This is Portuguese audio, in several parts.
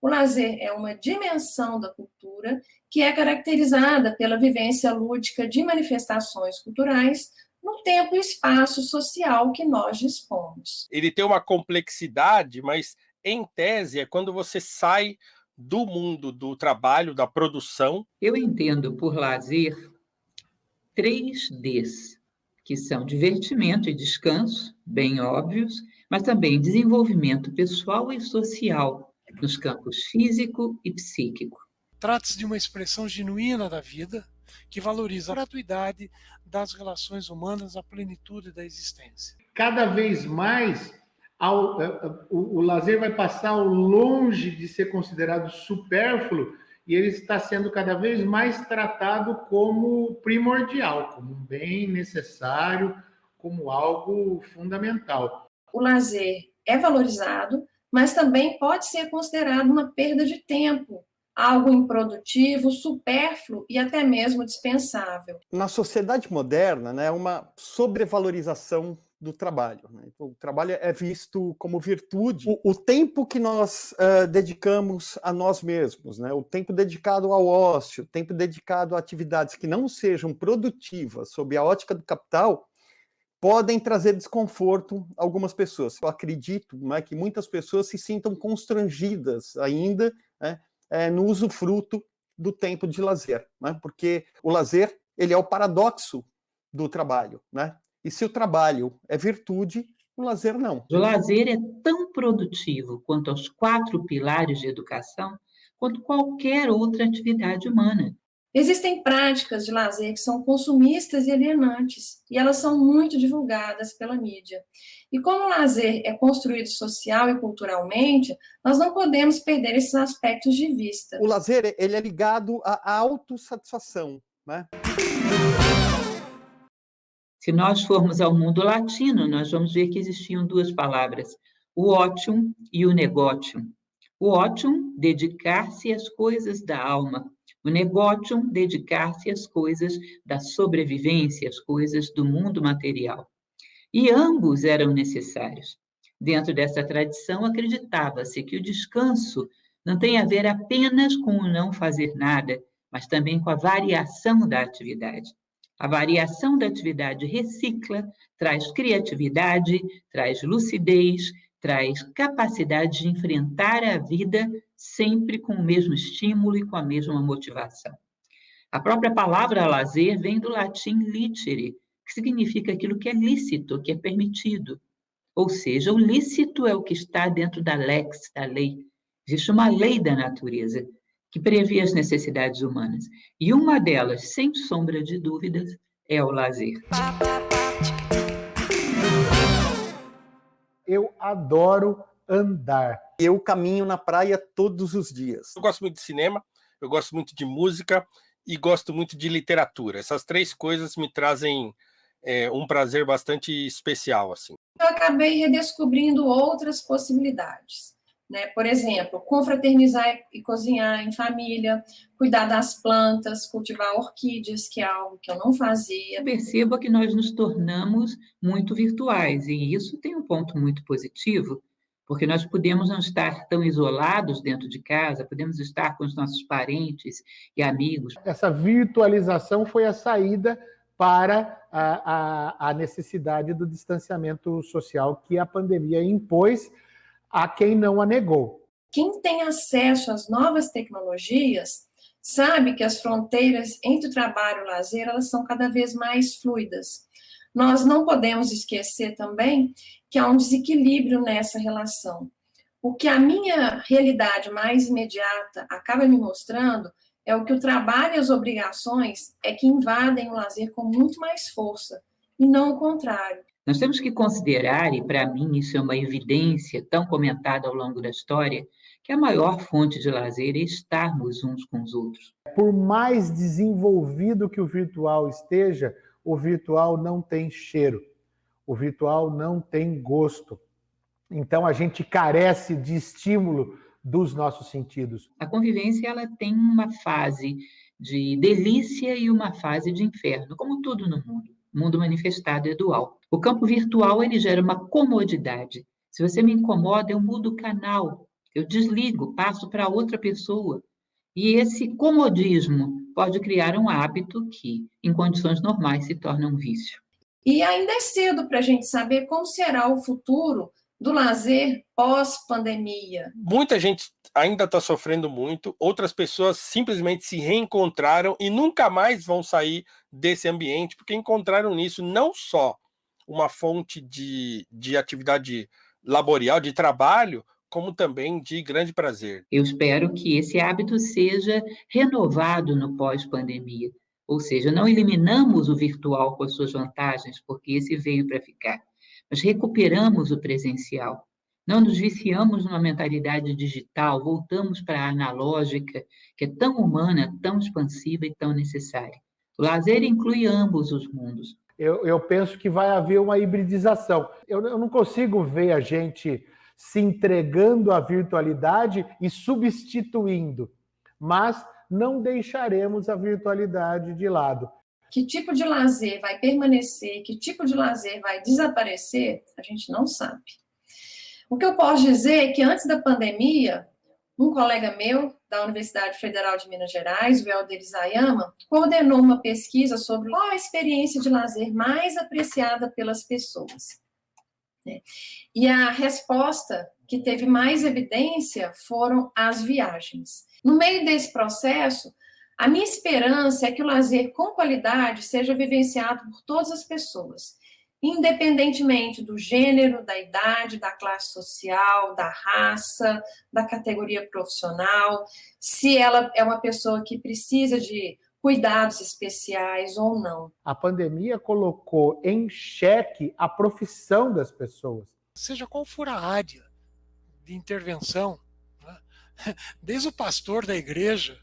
O lazer é uma dimensão da cultura que é caracterizada pela vivência lúdica de manifestações culturais no tempo e espaço social que nós dispomos. Ele tem uma complexidade, mas, em tese, é quando você sai do mundo do trabalho, da produção. Eu entendo por lazer 3Ds, que são divertimento e descanso, bem óbvios, mas também desenvolvimento pessoal e social, nos campos físico e psíquico. Trata-se de uma expressão genuína da vida, que valoriza a gratuidade das relações humanas, a plenitude da existência. Cada vez mais, o lazer vai passar longe de ser considerado supérfluo e ele está sendo cada vez mais tratado como primordial, como um bem necessário, como algo fundamental. O lazer é valorizado, mas também pode ser considerado uma perda de tempo, algo improdutivo, supérfluo e até mesmo dispensável. Na sociedade moderna, né, uma sobrevalorização do trabalho. Né? O trabalho é visto como virtude. O tempo que nós dedicamos a nós mesmos, né? O tempo dedicado ao ócio, o tempo dedicado a atividades que não sejam produtivas sob a ótica do capital, podem trazer desconforto a algumas pessoas. Eu acredito, né, que muitas pessoas se sintam constrangidas ainda, né, no usufruto do tempo de lazer, né? Porque o lazer, ele é o paradoxo do trabalho, né? E se o trabalho é virtude, o lazer não. O lazer é tão produtivo quanto aos 4 pilares de educação, quanto qualquer outra atividade humana. Existem práticas de lazer que são consumistas e alienantes, e elas são muito divulgadas pela mídia. E como o lazer é construído social e culturalmente, nós não podemos perder esses aspectos de vista. O lazer, ele é ligado à autossatisfação, né? Se nós formos ao mundo latino, nós vamos ver que existiam 2 palavras, o ótium e o negótium. O ótium, dedicar-se às coisas da alma. O negótium, dedicar-se às coisas da sobrevivência, às coisas do mundo material. E ambos eram necessários. Dentro dessa tradição, acreditava-se que o descanso não tem a ver apenas com o não fazer nada, mas também com a variação da atividade. A variação da atividade recicla, traz criatividade, traz lucidez, traz capacidade de enfrentar a vida sempre com o mesmo estímulo e com a mesma motivação. A própria palavra lazer vem do latim litere, que significa aquilo que é lícito, que é permitido. Ou seja, o lícito é o que está dentro da lex, da lei. Existe uma lei da natureza que prevê as necessidades humanas. E uma delas, sem sombra de dúvidas, é o lazer. Eu adoro andar. Eu caminho na praia todos os dias. Eu gosto muito de cinema, eu gosto muito de música e gosto muito de literatura. Essas 3 coisas me trazem um prazer bastante especial, assim. Eu acabei redescobrindo outras possibilidades, né? Por exemplo, confraternizar e cozinhar em família, cuidar das plantas, cultivar orquídeas, que é algo que eu não fazia. Perceba que nós nos tornamos muito virtuais, e isso tem um ponto muito positivo, porque nós podemos não estar tão isolados dentro de casa, podemos estar com os nossos parentes e amigos. Essa virtualização foi a saída para a necessidade do distanciamento social que a pandemia impôs a quem não a negou. Quem tem acesso às novas tecnologias sabe que as fronteiras entre o trabalho e o lazer, elas são cada vez mais fluidas. Nós não podemos esquecer também que há um desequilíbrio nessa relação. O que a minha realidade mais imediata acaba me mostrando é o que o trabalho e as obrigações é que invadem o lazer com muito mais força, e não o contrário. Nós temos que considerar, e para mim isso é uma evidência tão comentada ao longo da história, que a maior fonte de lazer é estarmos uns com os outros. Por mais desenvolvido que o virtual esteja, o virtual não tem cheiro, o virtual não tem gosto. Então a gente carece de estímulo dos nossos sentidos. A convivência ela tem uma fase de delícia e uma fase de inferno, como tudo no mundo. O mundo manifestado é dual. O campo virtual ele gera uma comodidade. Se você me incomoda, eu mudo o canal Eu desligo, passo para outra pessoa. E esse comodismo pode criar um hábito que, em condições normais, se torna um vício. E ainda é cedo para a gente saber como será o futuro do lazer pós-pandemia. Muita gente ainda está sofrendo muito, outras pessoas simplesmente se reencontraram e nunca mais vão sair desse ambiente, porque encontraram nisso não só uma fonte de atividade laboral, de trabalho, como também de grande prazer. Eu espero que esse hábito seja renovado no pós-pandemia, ou seja, não eliminamos o virtual com as suas vantagens, porque esse veio para ficar, mas recuperamos o presencial. Não nos viciamos numa mentalidade digital, voltamos para a analógica, que é tão humana, tão expansiva e tão necessária. O lazer inclui ambos os mundos. Eu penso que vai haver uma hibridização. Eu não consigo ver a gente se entregando à virtualidade e substituindo, mas não deixaremos a virtualidade de lado. Que tipo de lazer vai permanecer, que tipo de lazer vai desaparecer, a gente não sabe. O que eu posso dizer é que antes da pandemia, um colega meu da Universidade Federal de Minas Gerais, o Helder Isayama, coordenou uma pesquisa sobre qual a experiência de lazer mais apreciada pelas pessoas. E a resposta que teve mais evidência foram as viagens. No meio desse processo, a minha esperança é que o lazer com qualidade seja vivenciado por todas as pessoas, independentemente do gênero, da idade, da classe social, da raça, da categoria profissional, se ela é uma pessoa que precisa de cuidados especiais ou não. A pandemia colocou em xeque a profissão das pessoas. Seja qual for a área de intervenção, né? Desde o pastor da igreja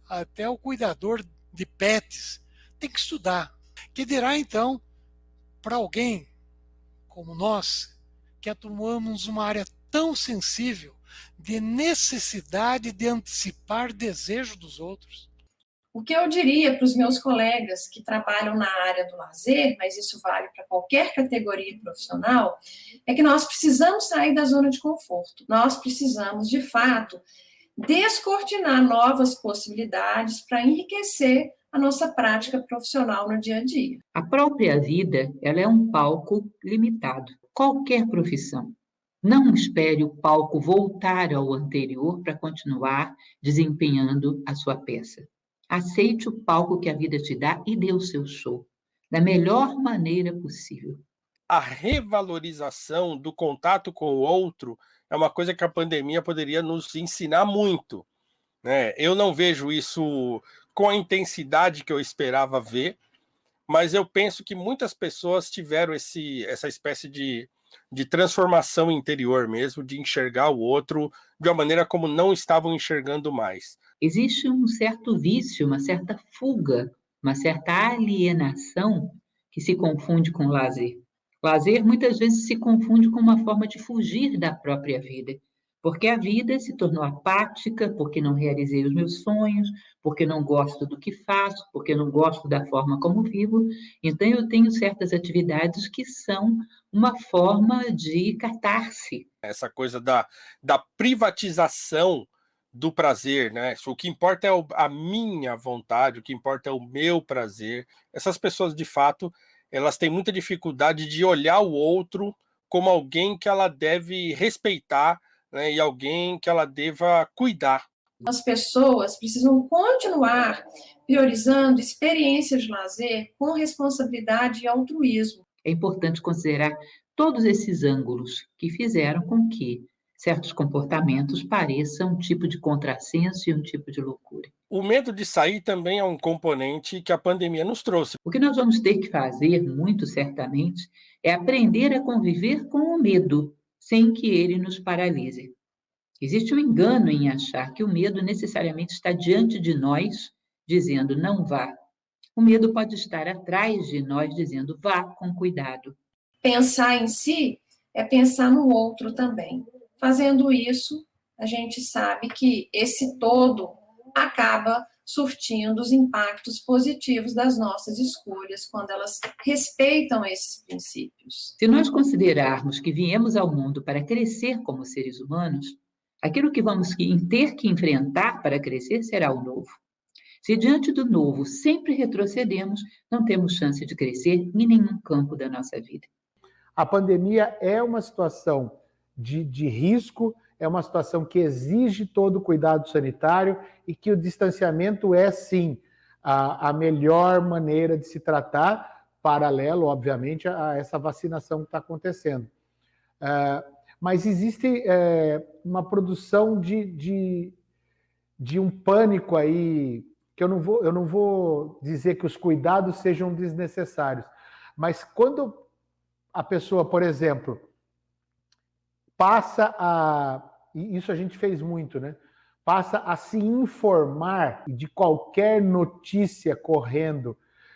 até o cuidador de pets, tem que estudar. Que dirá, então, para alguém como nós, que atuamos numa área tão sensível de necessidade de antecipar desejo dos outros? O que eu diria para os meus colegas que trabalham na área do lazer, mas isso vale para qualquer categoria profissional, é que nós precisamos sair da zona de conforto. Nós precisamos, de fato, descortinar novas possibilidades para enriquecer a nossa prática profissional no dia a dia. A própria vida, ela é um palco limitado. Qualquer profissão. Não espere o palco voltar ao anterior para continuar desempenhando a sua peça. Aceite o palco que a vida te dá e dê o seu show, da melhor maneira possível. A revalorização do contato com o outro é uma coisa que a pandemia poderia nos ensinar muito, né? Eu não vejo isso com a intensidade que eu esperava ver, mas eu penso que muitas pessoas tiveram essa espécie de transformação interior mesmo, de enxergar o outro de uma maneira como não estavam enxergando mais. Existe um certo vício, uma certa fuga, uma certa alienação que se confunde com lazer. Lazer muitas vezes se confunde com uma forma de fugir da própria vida, porque a vida se tornou apática, porque não realizei os meus sonhos, porque não gosto do que faço, porque não gosto da forma como vivo. Então, eu tenho certas atividades que são uma forma de catarse. Essa coisa da privatização do prazer, né? O que importa é a minha vontade, o que importa é o meu prazer. Essas pessoas, de fato, elas têm muita dificuldade de olhar o outro como alguém que ela deve respeitar, né? E alguém que ela deva cuidar. As pessoas precisam continuar priorizando experiências de lazer com responsabilidade e altruísmo. É importante considerar todos esses ângulos que fizeram com que certos comportamentos pareçam um tipo de contrassenso e um tipo de loucura. O medo de sair também é um componente que a pandemia nos trouxe. O que nós vamos ter que fazer, muito certamente, é aprender a conviver com o medo, sem que ele nos paralise. Existe um engano em achar que o medo necessariamente está diante de nós, dizendo não vá. O medo pode estar atrás de nós, dizendo vá com cuidado. Pensar em si é pensar no outro também. Fazendo isso, a gente sabe que esse todo acaba surtindo os impactos positivos das nossas escolhas quando elas respeitam esses princípios. Se nós considerarmos que viemos ao mundo para crescer como seres humanos, Aquilo que vamos ter que enfrentar para crescer será o novo. Se diante do novo sempre retrocedemos, não temos chance de crescer em nenhum campo da nossa vida. A pandemia é uma situação de risco, é uma situação que exige todo o cuidado sanitário e que o distanciamento é, sim, a melhor maneira de se tratar, paralelo, obviamente, a essa vacinação que está acontecendo. Mas existe uma produção de um pânico aí, que eu não vou dizer que os cuidados sejam desnecessários, mas quando a pessoa, por exemplo, passa e isso a gente fez muito, né? Passa a se informar de qualquer notícia correndo,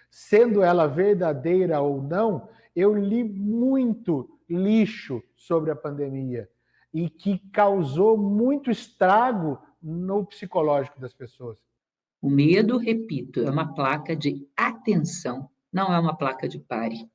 sendo ela verdadeira ou não. Eu li muito lixo sobre a pandemia e que causou muito estrago no psicológico das pessoas. O medo, repito, é uma placa de atenção, não é uma placa de pare.